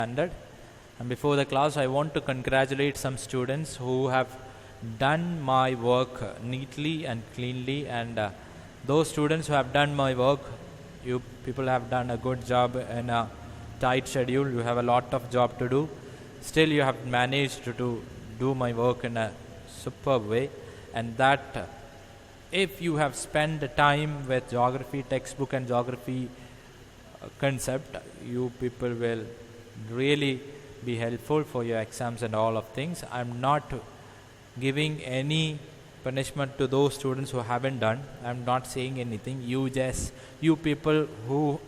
standard. And before the class, I want to congratulate some students who have done my work neatly and cleanly. And those students who have done my work, you people have done a good job in a tight schedule. You have a lot of job to do. Still, you have managed to do my work in a superb way. And that if you have spent time with geography textbook and geography concept, you people will really be helpful for your exams and all of things. I'm not giving any punishment to those students who haven't done. I'm not saying anything. You people who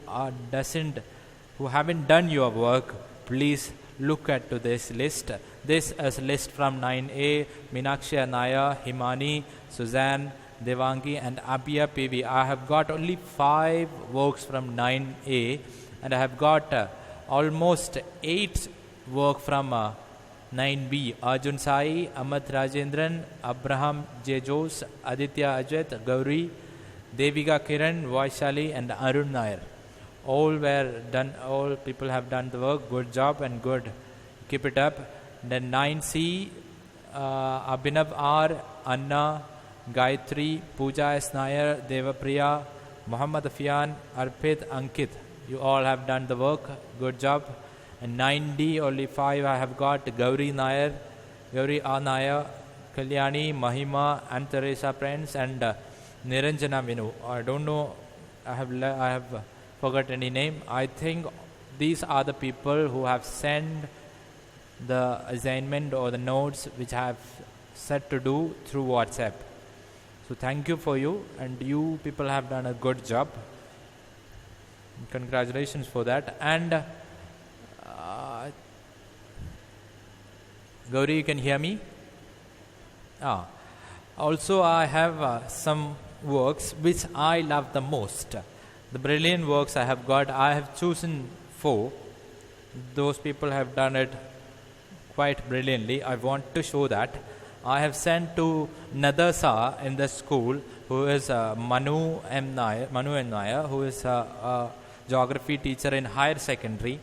haven't done your work, please look at to this list. This is a list from 9A, Meenakshi Anaya, Himani, Suzanne, Devangi and Abhiya PV. I have got only 5 works from 9A and I have got almost 8 work from 9B. Arjun Sai, Amat Rajendran, Abraham J. Jose, Aditya Ajit, Gauri, Devika Kiran, Vaishali and Arun Nair. All were done, all people have done the work. Good job and good. Keep it up. Then 9C, Abhinav R, Anna, Gayatri, Pooja S. Nair, Devapriya, Muhammad Afian, Arpit, Ankit. You all have done the work. Good job. And 9D, only 5 I have got. Gauri Nair, Gauri A. Nair, Kalyani, Mahima, and Teresa Prince, and Niranjana Vinu. I don't know, I have forgot any name. I think these are the people who have sent the assignment or the notes which I have set to do through WhatsApp. So thank you for you, and you people have done a good job. Congratulations for that. And Gauri, you can hear me? Also, I have some works which I love the most. The brilliant works I have got, I have chosen 4. Those people have done it quite brilliantly. I want to show that. I have sent to Nadarsa in the school, who is Manu M. Nair, who is a geography teacher in higher secondary.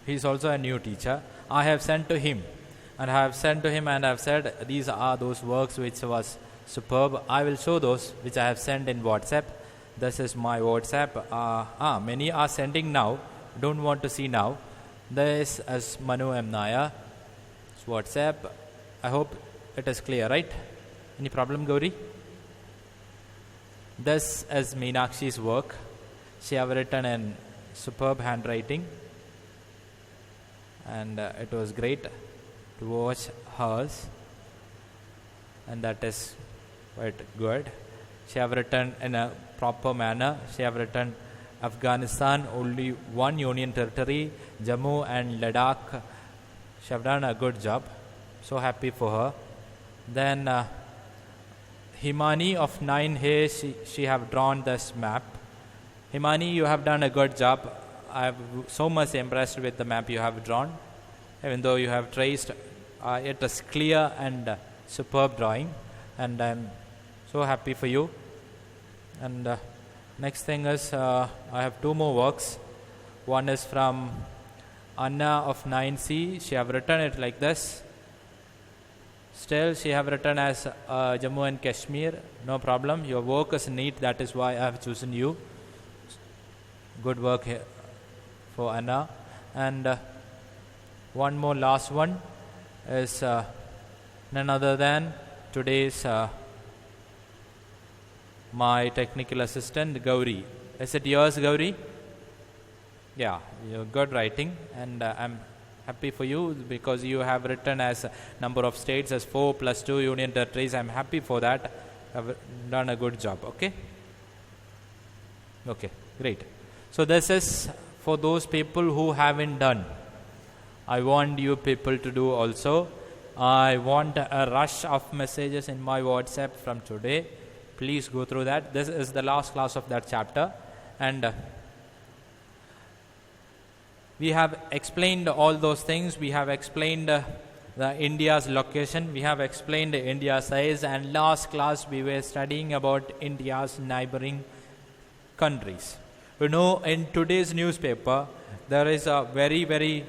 He is also a new teacher. I have sent to him. And I have sent to him and I have said, these are those works which was superb. I will show those which I have sent in WhatsApp. This is my WhatsApp. Many are sending now. Don't want to see now. This is Manu M. Nair. It's WhatsApp. I hope it is clear, right? Any problem, Gauri? This is Meenakshi's work. She have written in superb handwriting. And it was great to watch hers. And that is quite good. She have written in a proper manner. She have written Afghanistan, only one union territory, Jammu and Ladakh. She have done a good job. So happy for her. Then Himani of 9A, she have drawn this map. Himani, you have done a good job. I am so much impressed with the map you have drawn. Even though you have traced, it is clear and superb drawing. And I am so happy for you. And next thing is, I have 2 more works. One is from Anna of 9C. She have written it like this. Still, she have written as Jammu and Kashmir. No problem. Your work is neat. That is why I have chosen you. Good work here for Anna. And one more last one is none other than today's my technical assistant, Gauri. Is it yours, Gauri? Yeah, you're good writing, and I'm happy for you because you have written as number of states as 4 plus 2 union territories. I'm happy for that. Have done a good job. Okay, great. So this is for those people who haven't done. I want you people to do also. I want a rush of messages in my WhatsApp from today. Please go through that. This is the last class of that chapter. And we have explained all those things. We have explained the India's location. We have explained India's size. And last class we were studying about India's neighboring countries. You know, in today's newspaper, there is a very, very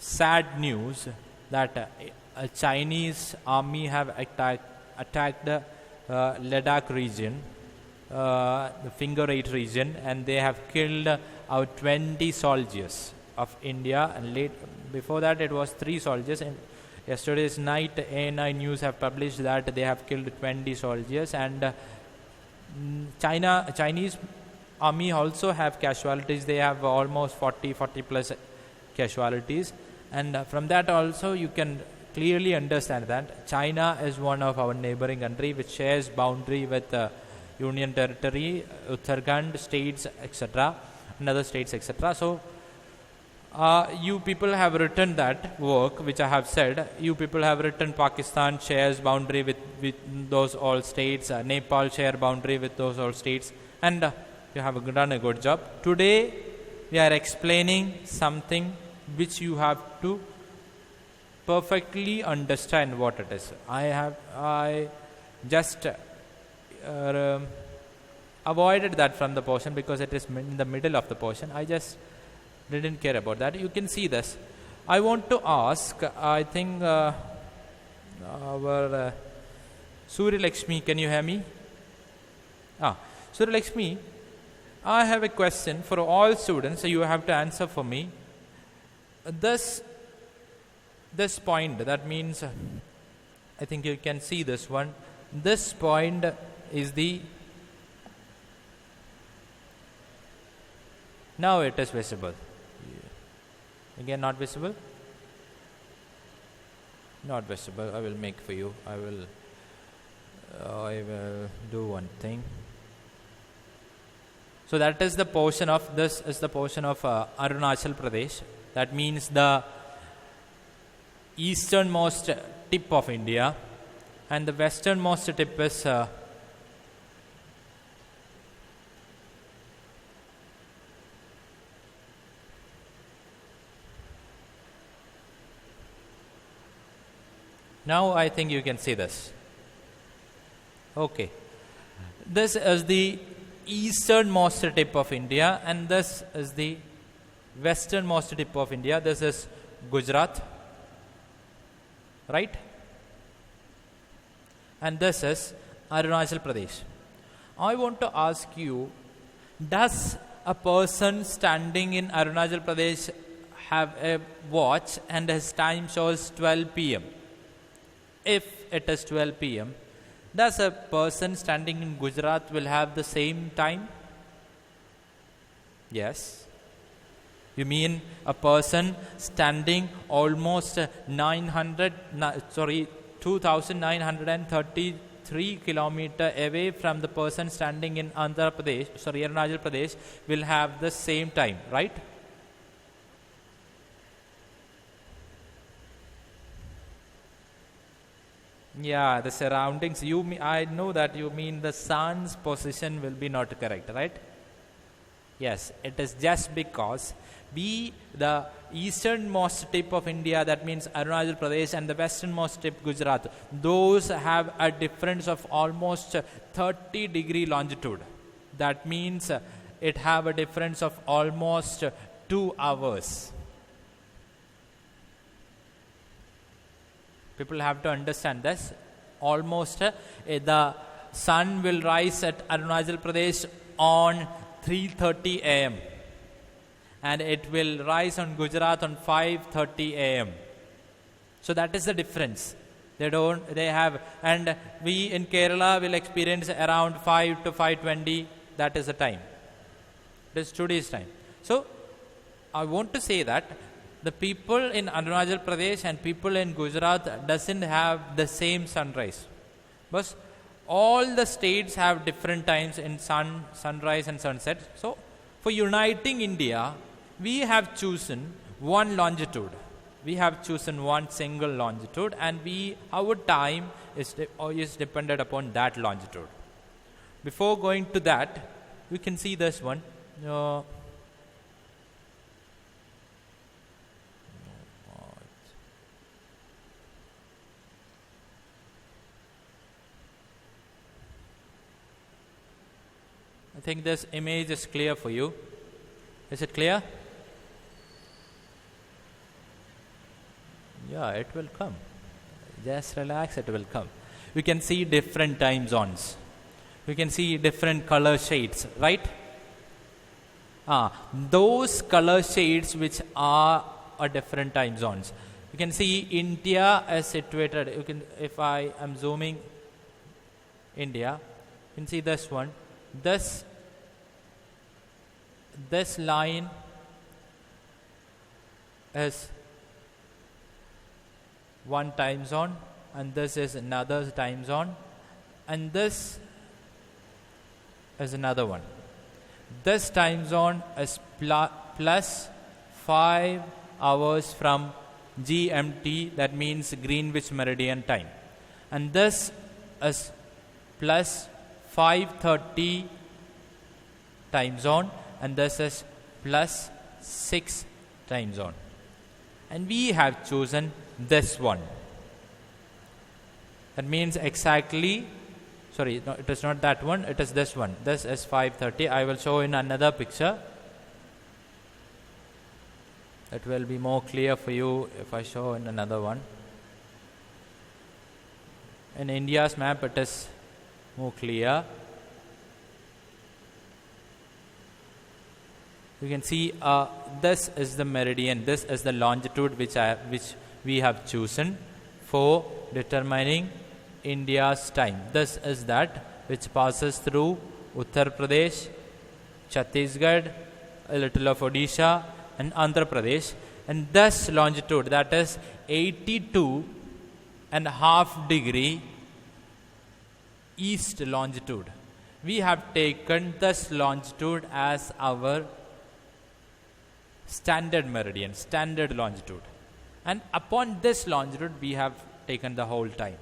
sad news that a Chinese army have attacked the Ladakh region, the Finger Eight region, and they have killed our 20 soldiers of India. And before that, it was 3 soldiers. And yesterday's night, ANI News have published that they have killed 20 soldiers, and Chinese army also have casualties. They have almost 40 plus casualties, and from that also you can clearly understand that China is one of our neighboring country which shares boundary with Union Territory, Uttarakhand states, etc., and other states, etc. So you people have written that work which I have said. You people have written Pakistan shares boundary with those all states, Nepal share boundary with those all states, and you have done a good job. Today we are explaining something which you have to perfectly understand what it is. I just avoided that from the portion because it is in the middle of the portion. I just didn't care about that. You can see this. I want to ask, I think our Surya Lakshmi, can you hear me? Surya Lakshmi, I have a question for all students, so you have to answer for me. This point, that means, I think you can see this one. This point is the, now it is visible. Again, not visible? Not visible. I will make for you. I will do one thing. So that is the portion of, this is the portion of Arunachal Pradesh. That means the easternmost tip of India, and the westernmost tip is now I think you can see this. Okay. This is the easternmost tip of India, and this is the westernmost tip of India. This is Gujarat, right? And this is Arunachal Pradesh. I want to ask you, does a person standing in Arunachal Pradesh have a watch and his time shows 12 p.m.? If it is 12 p.m., does a person standing in Gujarat will have the same time? Yes. You mean a person standing almost 2,933 kilometers away from the person standing in Arunachal Pradesh will have the same time, right? Yeah, the surroundings. I know that you mean the sun's position will be not correct, right? Yes, it is just because the easternmost tip of India, that means Arunachal Pradesh, and the westernmost tip Gujarat, those have a difference of almost 30-degree longitude. That means it have a difference of almost 2 hours. People have to understand this. Almost the sun will rise at Arunachal Pradesh on 3:30 a.m. and it will rise on Gujarat on 5:30 a.m. So that is the difference. They have, and we in Kerala will experience around 5 to 5:20. That is the time. It is today's time. So I want to say that the people in Arunachal Pradesh and people in Gujarat doesn't have the same sunrise. But all the states have different times in sunrise and sunset. So for uniting India, we have chosen one longitude. We have chosen one single longitude, and our time is dependent upon that longitude. Before going to that, we can see this one. I think this image is clear for you. Is it clear? Yeah, it will come. Just relax, it will come. We can see different time zones. We can see different color shades, right? Those color shades which are different time zones. You can see India is situated. You can, if I am zooming India, you can see this one. This line is one time zone, and this is another time zone, and this is another one. This time zone is plus 5 hours from GMT, that means Greenwich Meridian time, and this is plus 5:30 time zone, and this is plus 6 time zone, and we have chosen this one. That means exactly, sorry, no, it is not that one, it is this one. This is 5:30. I will show in another picture. It will be more clear for you if I show in another one. In India's map, it is more clear. You can see this is the meridian. This is the longitude which we have chosen for determining India's time. This is that which passes through Uttar Pradesh, Chhattisgarh, a little of Odisha, and Andhra Pradesh. And this longitude, that is 82.5 degree east longitude. We have taken this longitude as our standard meridian, standard longitude. And upon this longitude, we have taken the whole time.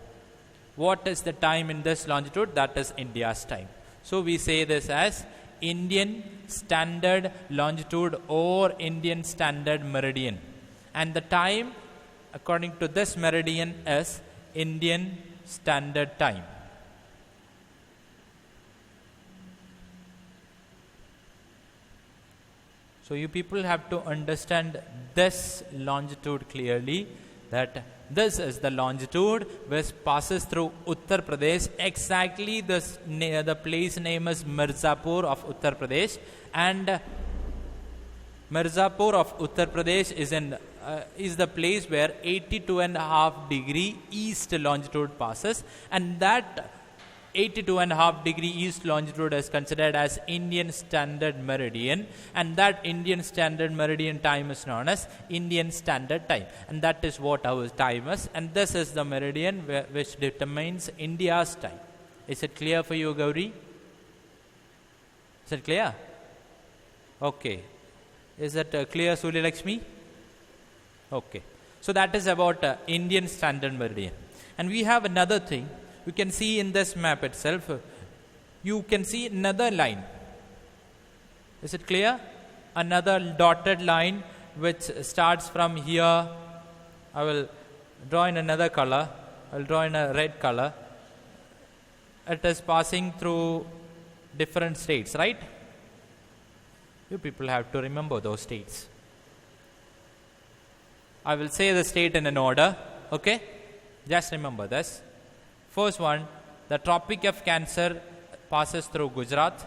What is the time in this longitude? That is India's time. So we say this as Indian standard longitude or Indian standard meridian. And the time according to this meridian is Indian standard time. So you people have to understand this longitude clearly, that this is the longitude which passes through Uttar Pradesh. Exactly the place name is Mirzapur of Uttar Pradesh, and Mirzapur of Uttar Pradesh is the place where 82.5 degree east longitude passes, and that 82.5 degree east longitude is considered as Indian standard meridian, and that Indian standard meridian time is known as Indian standard time, and that is what our time is, and this is the meridian which determines India's time. Is it clear for you, Gauri? Is it clear? Okay. Is it clear, Suli Lakshmi? Okay. So that is about Indian standard meridian. And we have another thing. You can see in this map itself, you can see another line. Is it clear? Another dotted line which starts from here. I will draw in another color. I will draw in a red color. It is passing through different states, right? You people have to remember those states. I will say the state in an order, okay? Just remember this. First one, the Tropic of Cancer passes through Gujarat.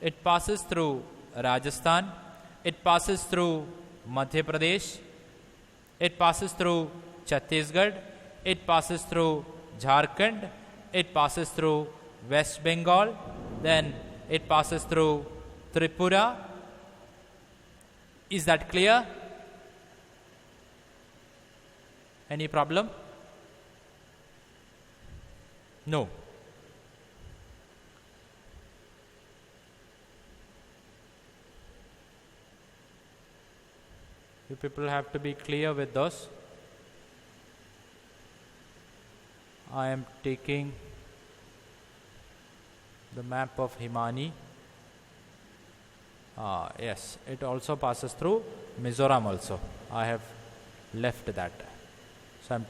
It passes through Rajasthan. It passes through Madhya Pradesh. It passes through Chhattisgarh. It passes through Jharkhand. It passes through West Bengal. Then it passes through Tripura. Is that clear? Any problem? No. You people have to be clear with those. I am taking the map of Himani. Yes, it also passes through Mizoram also. I have left that. So I am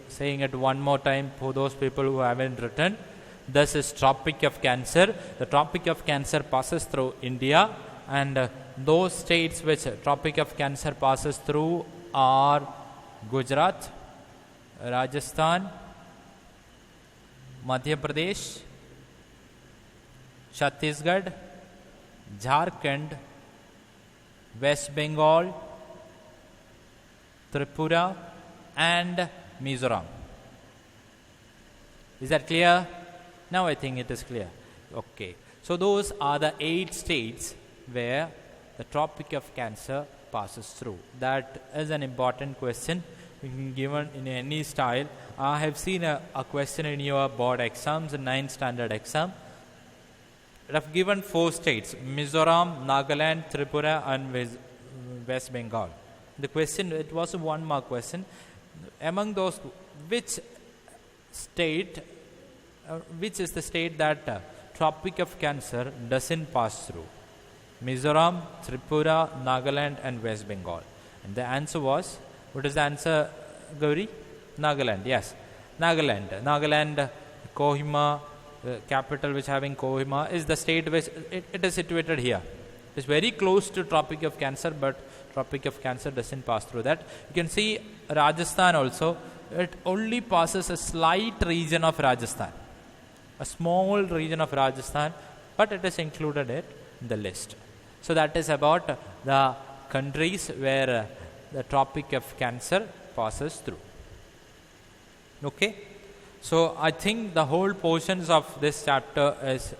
saying it one more time for those people who haven't written. This is Tropic of Cancer. The Tropic of Cancer passes through India, and those states which Tropic of Cancer passes through are Gujarat, Rajasthan, Madhya Pradesh, Chhattisgarh, Jharkhand, West Bengal, Tripura and Mizoram. Is that clear? Now I think it is clear. Okay. So those are the 8 states where the Tropic of Cancer passes through. That is an important question. Given in any style. I have seen a question in your board exams, 9th standard exam. I have given 4 states, Mizoram, Nagaland, Tripura and West Bengal. The question, it was a 1-mark question. Among those, which is the state that Tropic of Cancer doesn't pass through? Mizoram, Tripura, Nagaland and West Bengal. And the answer was, what is the answer, Gauri? Nagaland, yes. Nagaland, Kohima, capital which having Kohima, is the state which it is situated here. It is very close to Tropic of Cancer, but Tropic of Cancer doesn't pass through that. You can see Rajasthan also, it only passes a slight region of Rajasthan. A small region of Rajasthan, but it is included in the list. So that is about the countries where the Tropic of Cancer passes through. Okay, so I think the whole portions of this chapter is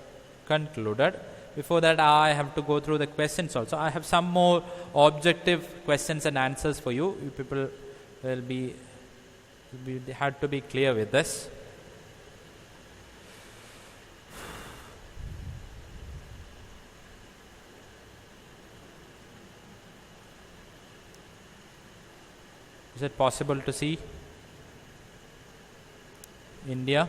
concluded. Before that, I have to go through the questions also. I have some more objective questions and answers for you. You people will had to be clear with this. Is it possible to see India?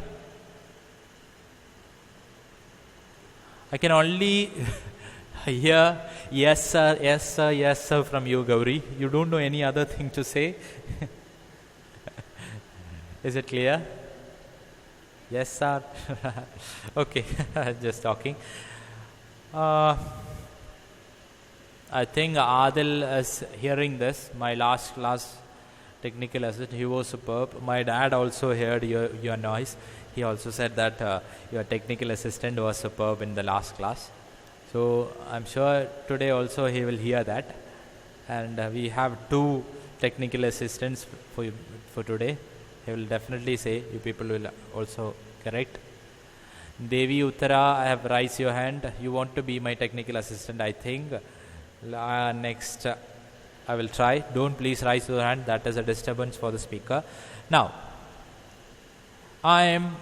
I can only hear yes sir, yes sir, yes sir from you, Gauri. You don't know any other thing to say. Is it clear? Yes sir. Okay, just talking. I think Adil is hearing this. My last class technical assistant, he was superb. My dad also heard your noise. He also said that your technical assistant was superb in the last class. So I'm sure today also he will hear that. And we have 2 technical assistants for today. He will definitely say, you people will also correct. Devi Uttara, I have raised your hand. You want to be my technical assistant, I think. Next, I will try. Don't please raise your hand. That is a disturbance for the speaker. Now, I am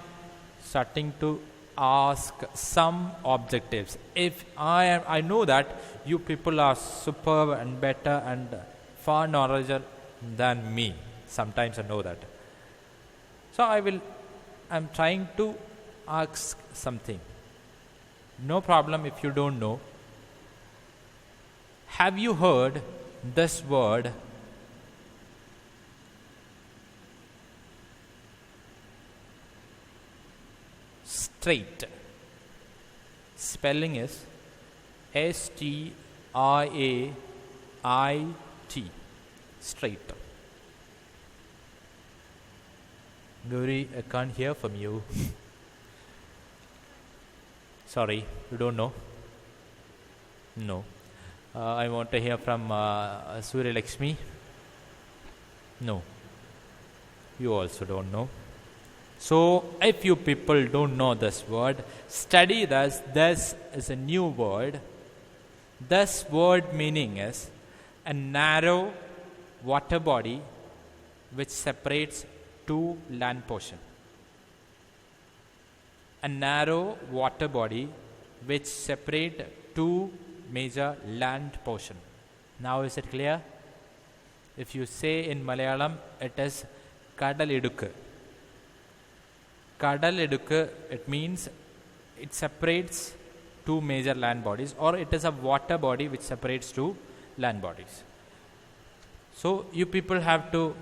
starting to ask some objectives. If I know that you people are superb and better and far knowledgeable than me. Sometimes I know that. So I'm trying to ask something. No problem if you don't know. Have you heard this word straight? Spelling is STRAIT. Straight. Gauri, I can't hear from you. Sorry, you don't know? No. I want to hear from Surya Lakshmi. No. You also don't know. So, if you people don't know this word, study this. This is a new word. This word meaning is a narrow water body which separates 2 land portion. A narrow water body which separate 2 major land portion. Now is it clear? If you say in Malayalam, it is Kadalidukku. Kadalidukku, it means it separates 2 major land bodies, or it is a water body which separates 2 land bodies. So you people have to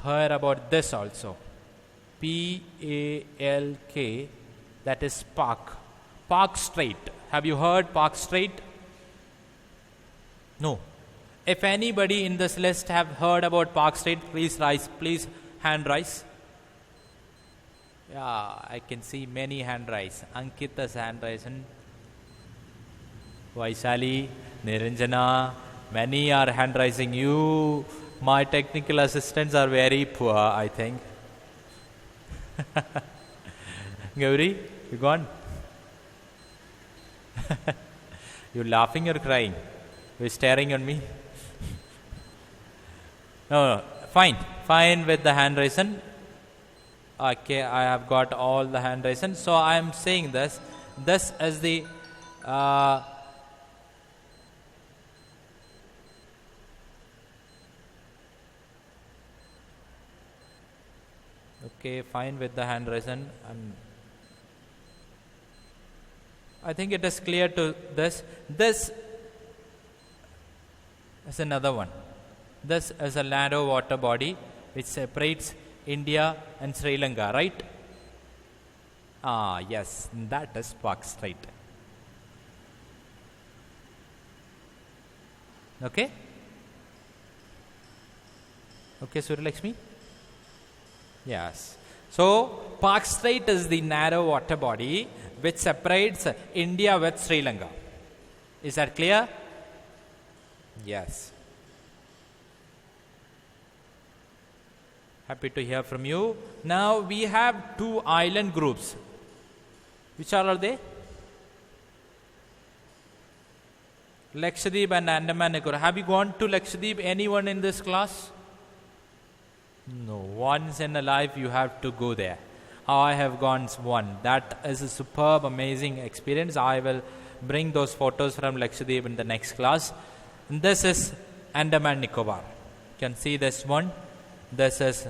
hear about this also. PALK, that is Park. Park Strait. Have you heard Park Strait? No. If anybody in this list have heard about Park Strait, please hand rise? Yeah, I can see many hand rise. Ankita's hand rise, and Vaishali, Niranjana, many are hand raising. You, my technical assistants are very poor, I think. Gauri, you gone? You laughing or crying? You're staring on me? No, fine with the hand raising. Okay, I have got all the hand raising. So I am saying this is the okay, fine with the hand raising. I think it is clear to this. This is another one. This is a narrow water body which separates India and Sri Lanka, right? Yes, that is Park Strait. Okay? Okay, Suryalakshmi? Yes. So, Park Strait is the narrow water body which separates India with Sri Lanka. Is that clear? Yes. Happy to hear from you. Now we have two island groups. Which are they? Lakshadweep and Andaman Nicobar. Have you gone to Lakshadweep? Anyone in this class? No. Once in a life you have to go there. I have gone one. That is a superb, amazing experience. I will bring those photos from Lakshadweep in the next class. And this is Andaman Nicobar. You can see this one. This is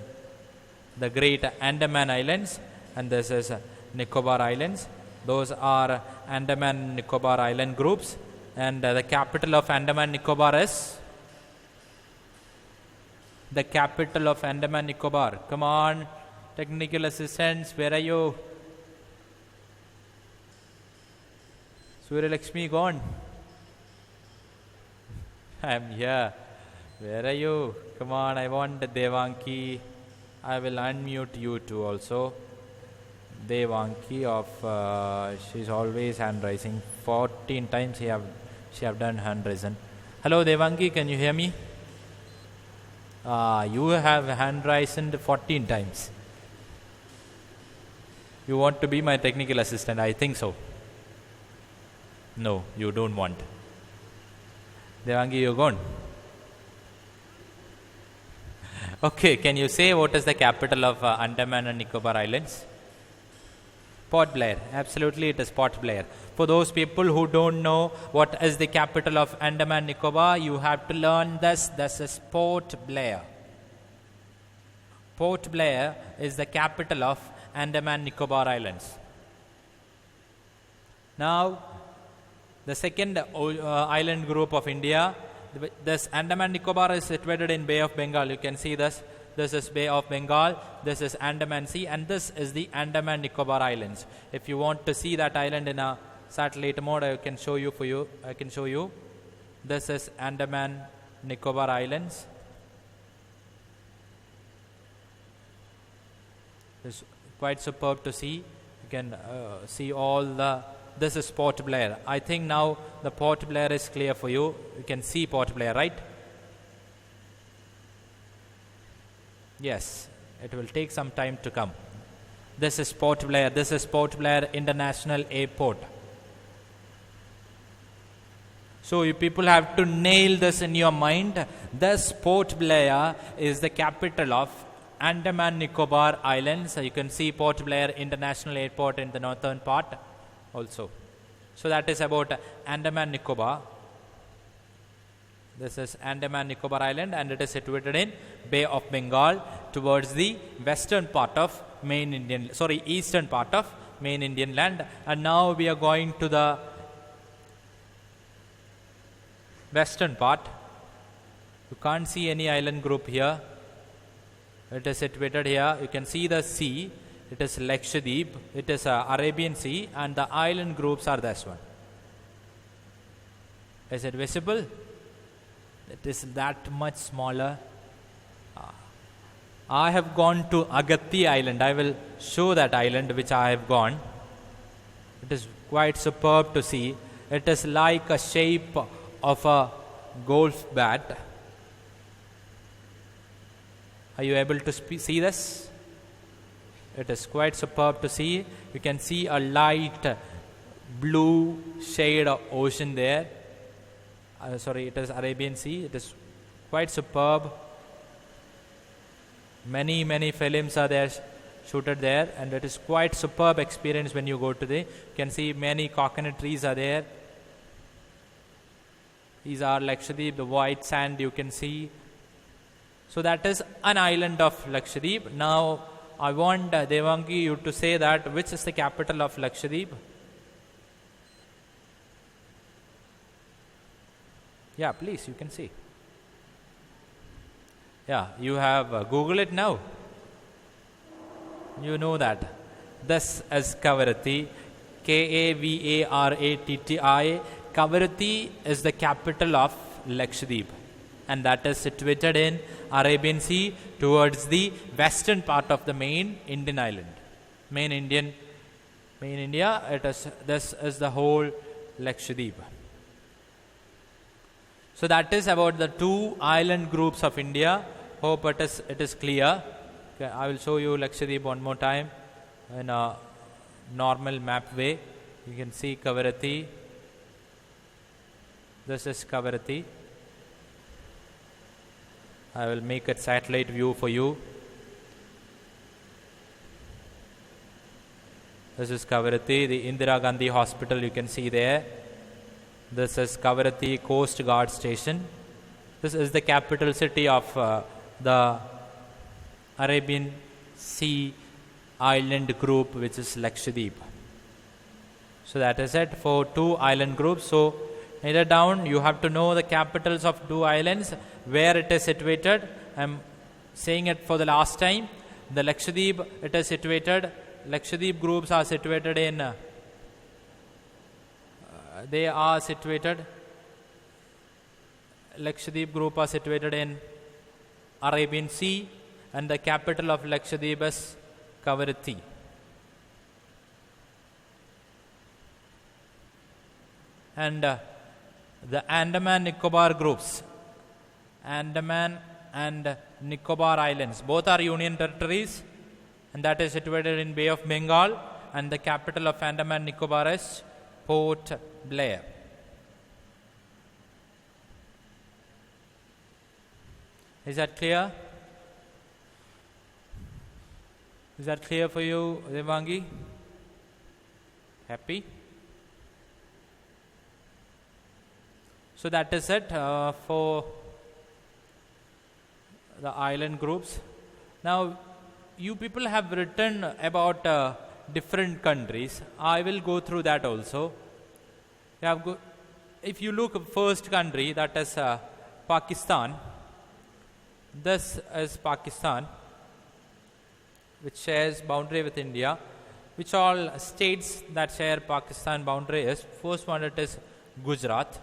the Great Andaman Islands, and this is Nicobar Islands. Those are Andaman Nicobar Island groups, and the capital of Andaman Nicobar is the capital of Andaman Nicobar. Come on, technical assistants, where are you? Suryalakshmi gone. I am here. Where are you? Come on, I want Devanki. I will unmute you too also. Devanki of, she's always hand raising. 14 times she have done hand raising. Hello Devanki, can you hear me? You have hand raised 14 times. You want to be my technical assistant? I think so. No, you don't want. Devanki, you're gone. Okay, can you say what is the capital of Andaman and Nicobar Islands? Port Blair. Absolutely, it is Port Blair. For those people who don't know what is the capital of Andaman and Nicobar, you have to learn this. This is Port Blair. Port Blair is the capital of Andaman and Nicobar Islands. Now, the second island group of India, this Andaman Nicobar is situated in Bay of Bengal. You can see this. This is Bay of Bengal. This is Andaman Sea, and this is the Andaman Nicobar Islands. If you want to see that island in a satellite mode, I can show you. I can show you. This is Andaman Nicobar Islands. It's quite superb to see. You can see all the. This is Port Blair. I think now the Port Blair is clear for you. You can see Port Blair, right? Yes, it will take some time to come. This is Port Blair. This is Port Blair International Airport. So you people have to nail this in your mind. This Port Blair is the capital of Andaman Nicobar Islands. So you can see Port Blair International Airport in the northern part also. So that is about Andaman Nicobar. This is Andaman Nicobar Island, and it is situated in Bay of Bengal towards the eastern part of main Indian land. And now we are going to the western part. You can't see any island group here. It is situated here. You can see the sea. It is Lakshadweep. It is Arabian Sea, and the island groups are this one. Is it visible? It is that much smaller. I have gone to Agatti Island. I will show that island which I have gone. It is quite superb to see. It is like a shape of a golf bat. Are you able to see this? It is quite superb to see. You can see a light blue shade of ocean there. Sorry, it is Arabian Sea. It is quite superb. Many films are there shooted there, and it is quite superb experience when you go to there. You can see many coconut trees are there. These are Lakshadweep, the white sand you can see. So that is an island of Lakshadweep. Now I want Devangi you to say that which is the capital of Lakshadweep. Yeah, please, you can see. Yeah, you have Google it now. You know that. This is Kavaratti, K-A-V-A-R-A-T-T-I. Kavaratti is the capital of Lakshadweep, and that is situated in Arabian Sea towards the western part of the main Indian island. Main India. This is the whole Lakshadweep. So that is about the two island groups of India. Hope it is clear. Okay, I will show you Lakshadweep one more time in a normal map way. You can see Kavaratti. This is Kavaratti. I will make a satellite view for you. This is Kavaratti, the Indira Gandhi Hospital you can see there. This is Kavaratti Coast Guard Station. This is the capital city of the Arabian Sea island group, which is Lakshadweep. So that is it for two island groups. So either down you have to know the capitals of two islands, where it is situated. I am saying it for the last time. The Lakshadweep, it is situated. Lakshadweep groups are situated in Lakshadweep group are situated in Arabian Sea, and the capital of Lakshadweep is Kavaratti. And the Andaman Nicobar groups, Andaman and Nicobar Islands, both are union territories, and that is situated in Bay of Bengal, and the capital of Andaman Nicobar is Port Blair. Is that clear? Is that clear for you, Devangi? Happy? So that is it for the island groups. Now, you people have written about different countries. I will go through that also. If you look at first country, that is Pakistan. This is Pakistan, which shares boundary with India. Which all states that share Pakistan boundary is? First one, it is Gujarat.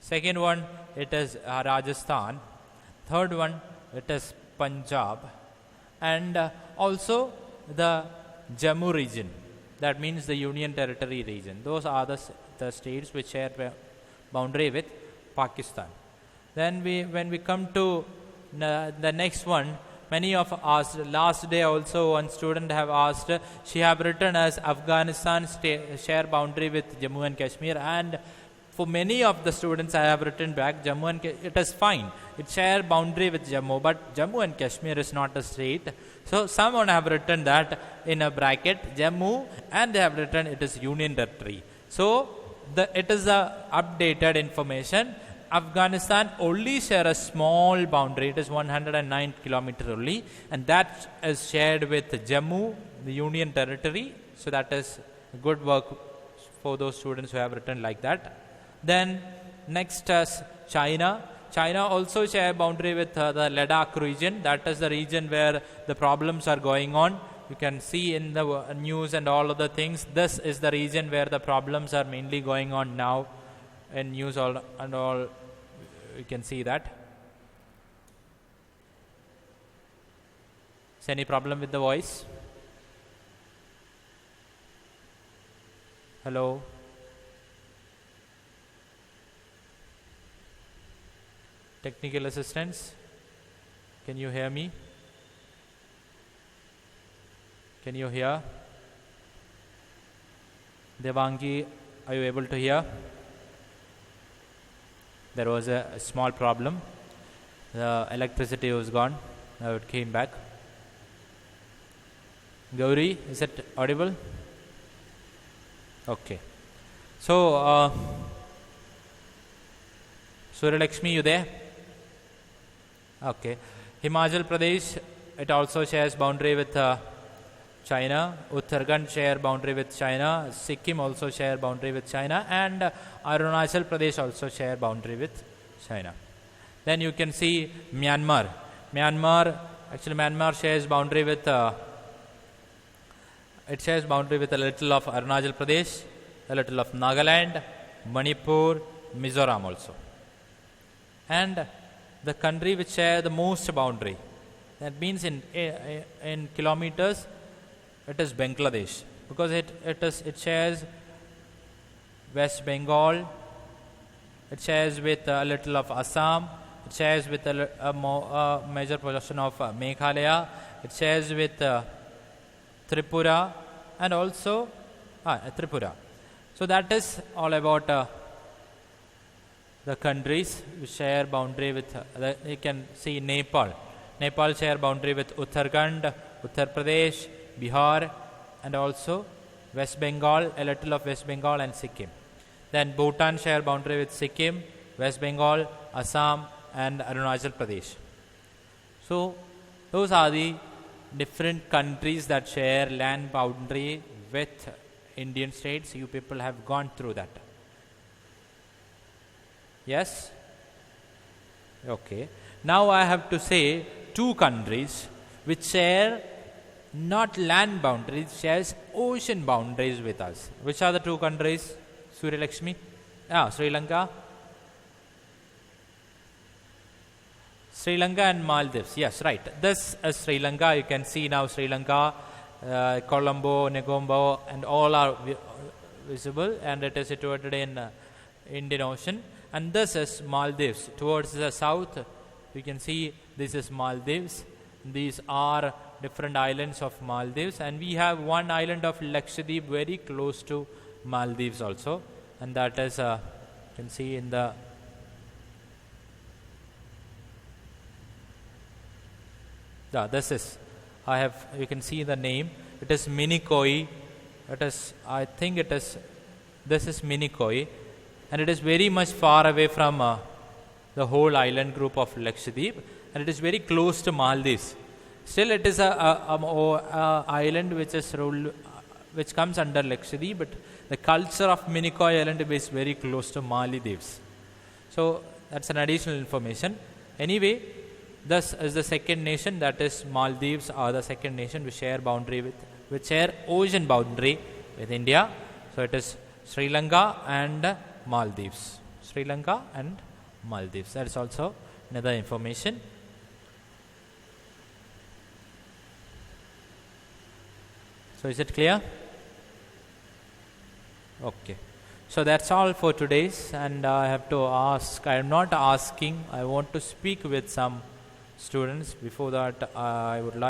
Second one, it is Rajasthan. Third one, it is Punjab. And also the Jammu region. That means the Union Territory region. Those are the states which share boundary with Pakistan. Then when we come to the next one, many of us, last day also one student have asked, she have written as Afghanistan share boundary with Jammu and Kashmir, and for many of the students I have written back, Jammu and it is fine. It share boundary with Jammu, but Jammu and Kashmir is not a state. So someone have written that in a bracket, Jammu, and they have written it is Union Territory. So it is a updated information. Afghanistan only share a small boundary. It is 109 kilometers only, and that is shared with Jammu, the Union Territory. So that is good work for those students who have written like that. Then next is China. China also share boundary with the Ladakh region. That is the region where the problems are going on. You can see in the news and all of the things. This is the region where the problems are mainly going on now in news and all. You can see that. Is any problem with the voice? Hello? Technical assistance? Can you hear me? Can you hear? Devangi, are you able to hear? There was a small problem. The electricity was gone. Now it came back. Gauri, is it audible? Okay. So, Surya Lakshmi, you there? Okay. Himachal Pradesh, it also shares boundary with China. Uttarakhand share boundary with China. Sikkim also share boundary with China. And Arunachal Pradesh also share boundary with China. Then you can see Myanmar. Myanmar shares boundary with it shares boundary with a little of Arunachal Pradesh, a little of Nagaland, Manipur, Mizoram also. And the country which share the most boundary, that means in kilometers, it is Bangladesh, because it shares West Bengal, it shares with a little of Assam, it shares with a major portion of Meghalaya, it shares with Tripura, and also Tripura. So that is all about the countries which share boundary with. You can see Nepal. Nepal share boundary with Uttarakhand, Uttar Pradesh, Bihar, and also West Bengal, a little of West Bengal and Sikkim. Then Bhutan share boundary with Sikkim, West Bengal, Assam, and Arunachal Pradesh. So those are the different countries that share land boundary with Indian states. You people have gone through that. Yes? Okay. Now I have to say two countries which share not land boundaries, shares ocean boundaries with us. Which are the two countries? Surya Lakshmi? Sri Lanka. Sri Lanka and Maldives. Yes, right. This is Sri Lanka. You can see now Sri Lanka, Colombo, Negombo, and all are visible, and it is situated in Indian Ocean. And this is Maldives. Towards the south, you can see this is Maldives. These are different islands of Maldives, and we have one island of Lakshadweep very close to Maldives also, and that is you can see in the this is you can see the name. It is Minicoy. It is, I think it is, this is Minicoy, and it is very much far away from the whole island group of Lakshadweep, and it is very close to Maldives. Still, it is a island which is which comes under Lakshadweep, but the culture of Minicoy Island is very close to Maldives. So that's an additional information. Anyway, this is the second nation, that is Maldives, are the second nation we share boundary with, which share ocean boundary with India. So it is Sri Lanka and Maldives. Sri Lanka and Maldives. That is also another information. So is it clear? Okay. So that's all for today's, and I have to ask, I am not asking, I want to speak with some students. Before that, I would like